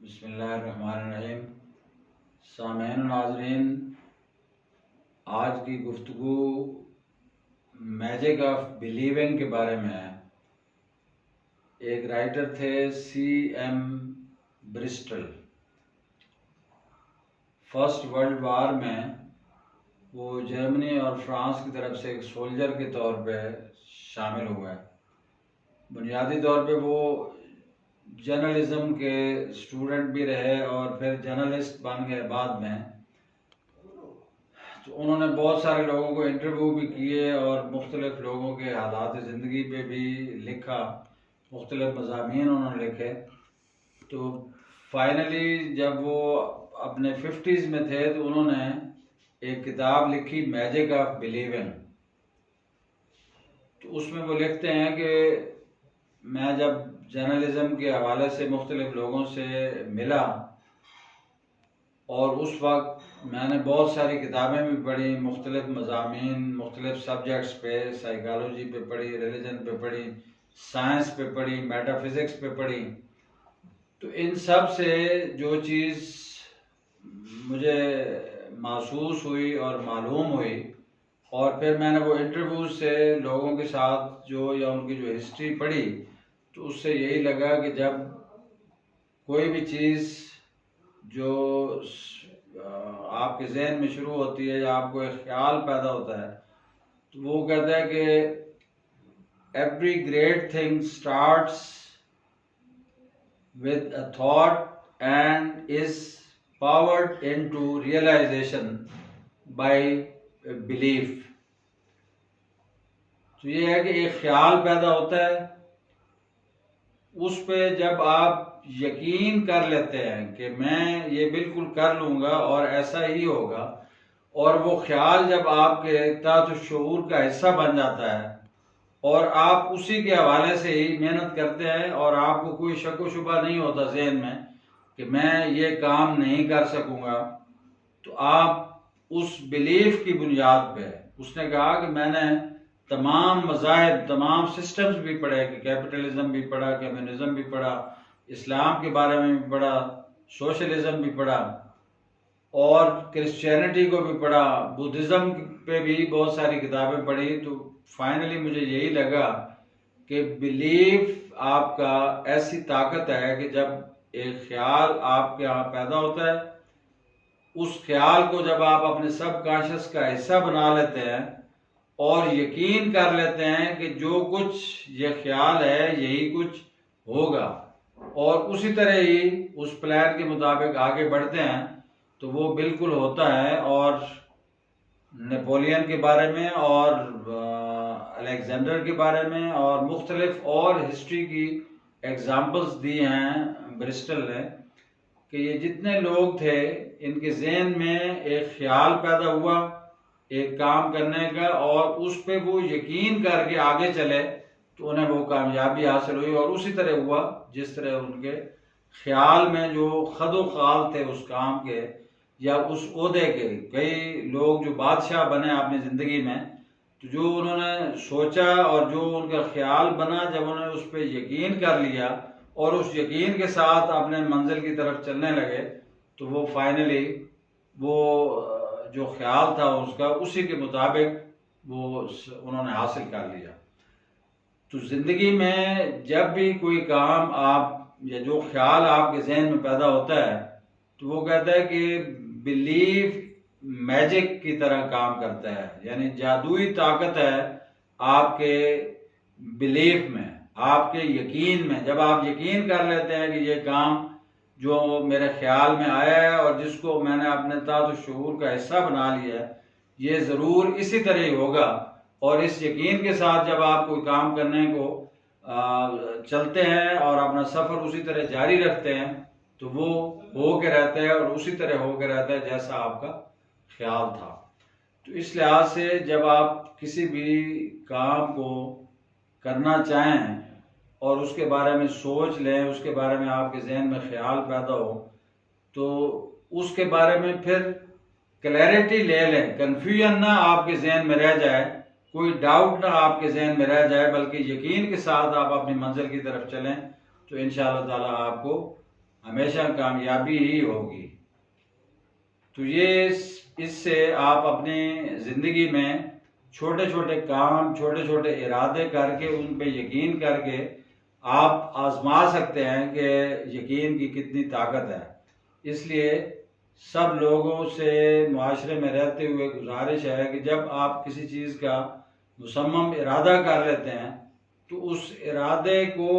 बिस्मिल्लाहिर्रहमानिर्रहीम। सामईन नाज़रीन, आज की गुफ्तगू मैजिक ऑफ बिलीविंग के बारे में है। एक राइटर थे C.M. Bristol. First world war में वो जर्मनी और फ्रांस की तरफ से एक सोल्जर के तौर पे शामिल हुए। बुनियादी तौर पे वो जर्नलिज्म के स्टूडेंट भी रहे और फिर जर्नलिस्ट बन गए बाद में। तो उन्होंने बहुत सारे लोगों को इंटरव्यू भी किए और मुख्तलिफ लोगों के हालात ज़िंदगी पे भी लिखा, मुख्तलिफ मज़ामीन उन्होंने लिखे। तो फाइनली जब वो अपने 50s में थे तो उन्होंने एक किताब लिखी, मैजिक ऑफ बिलीविंग। तो उसमें वो लिखते हैं कि मैं जब जर्नलिज्म के हवाले से मुख्तलिफ लोगों से मिला और उस वक्त मैंने बहुत सारी किताबें भी पढ़ी, मुख्तलिफ मज़ामीन, मुख्तलिफ सब्जेक्ट्स पे, साइकोलॉजी पे पढ़ी, रिलीजन पे पढ़ी, साइंस पे पढ़ी, मेटाफिज़िक्स पे पढ़ी। तो इन सब से जो चीज़ मुझे महसूस हुई और मालूम हुई, और फिर मैंने वो इंटरव्यू से लोगों के साथ जो या उनकी जो हिस्ट्री पढ़ी, तो उससे यही लगा कि जब कोई भी चीज़ जो आपके जहन में शुरू होती है या आपको एक ख्याल पैदा होता है, तो वो कहता है कि every great thing starts with a thought and is powered into realisation by belief. तो ये है कि एक ख्याल पैदा होता है, उस पे जब आप यकीन कर लेते हैं कि मैं ये बिल्कुल कर लूँगा और ऐसा ही होगा, और वो ख्याल जब आपके तहत शऊर का हिस्सा बन जाता है और आप उसी के हवाले से ही मेहनत करते हैं और आपको कोई शक व शुबा नहीं होता जहन में कि मैं ये काम नहीं कर सकूँगा, तो आप उस बिलीफ की बुनियाद पे, उसने कहा कि मैंने तमाम मज़ाहिब, तमाम सिस्टम्स भी पढ़े, कि कैपिटलिज्म भी पढ़ा, कम्युनिज्म भी पढ़ा, इस्लाम के बारे में भी पढ़ा, सोशलिज्म भी पढ़ा और क्रिश्चियनिटी को भी पढ़ा, बुद्धिज़्म पे भी बहुत सारी किताबें पढ़ी। तो फाइनली मुझे यही लगा कि बिलीफ आपका ऐसी ताकत है कि जब एक ख्याल आपके यहाँ पैदा होता है, उस ख्याल को जब आप अपने सबकॉन्शियस का हिस्सा बना लेते हैं और यकीन कर लेते हैं कि जो कुछ ये ख्याल है यही कुछ होगा, और उसी तरह ही उस प्लान के मुताबिक आगे बढ़ते हैं, तो वो बिल्कुल होता है। और नेपोलियन के बारे में और अलेक्जेंडर के बारे में और मुख्तलिफ और हिस्ट्री की एग्जाम्पल्स दी हैं ब्रिस्टल ने कि ये जितने लोग थे, इनके जहन में एक ख्याल पैदा हुआ एक काम करने का, और उस पे वो यकीन करके आगे चले तो उन्हें वो कामयाबी हासिल हुई। और उसी तरह हुआ जिस तरह उनके ख्याल में जो खदो ख्याल थे उस काम के या उस ओहदे के। कई लोग जो बादशाह बने अपनी ज़िंदगी में, तो जो उन्होंने सोचा और जो उनका ख्याल बना, जब उन्होंने उस पर यकीन कर लिया और उस यकीन के साथ अपने मंजिल की तरफ चलने लगे, तो वो फाइनली वो जो ख्याल था उसका, उसी के मुताबिक वो उन्होंने हासिल कर लिया। तो ज़िंदगी में जब भी कोई काम आप या जो ख्याल आपके जहन में पैदा होता है, तो वो कहता है कि बिलीव मैजिक की तरह काम करता है, यानी जादुई ताकत है आपके बिलीफ में, आपके यकीन में। जब आप यकीन कर लेते हैं कि ये काम जो मेरे ख्याल में आया है और जिसको मैंने अपने ताक़त शऊर का हिस्सा बना लिया है, ये ज़रूर इसी तरह ही होगा, और इस यकीन के साथ जब आप कोई काम करने को चलते हैं और अपना सफ़र उसी तरह जारी रखते हैं, तो वो हो के रहता है और उसी तरह हो के रहता है जैसा आपका ख्याल था। तो इस लिहाज से जब आप किसी भी काम को करना चाहें और उसके बारे में सोच लें, उसके बारे में आपके जहन में ख्याल पैदा हो, तो उसके बारे में फिर क्लैरिटी ले लें, कन्फ्यूजन ना आपके जहन में रह जाए, कोई डाउट ना आपके जहन में रह जाए, बल्कि यकीन के साथ आप अपनी मंजिल की तरफ चलें, तो इंशाअल्लाह ताला आपको हमेशा कामयाबी ही होगी। तो ये इससे आप अपनी ज़िंदगी में छोटे छोटे काम, छोटे छोटे इरादे करके उन पे यकीन करके आप आजमा सकते हैं कि यकीन की कितनी ताकत है। इसलिए सब लोगों से मुआशरे में रहते हुए गुजारिश है कि जब आप किसी चीज़ का मुसम्मम इरादा कर लेते हैं तो उस इरादे को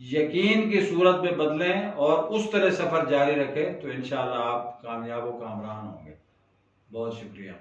यकीन की सूरत में बदलें और उस तरह सफ़र जारी रखें, तो इंशाअल्लाह आप कामयाब व कामरान होंगे। बहुत शुक्रिया।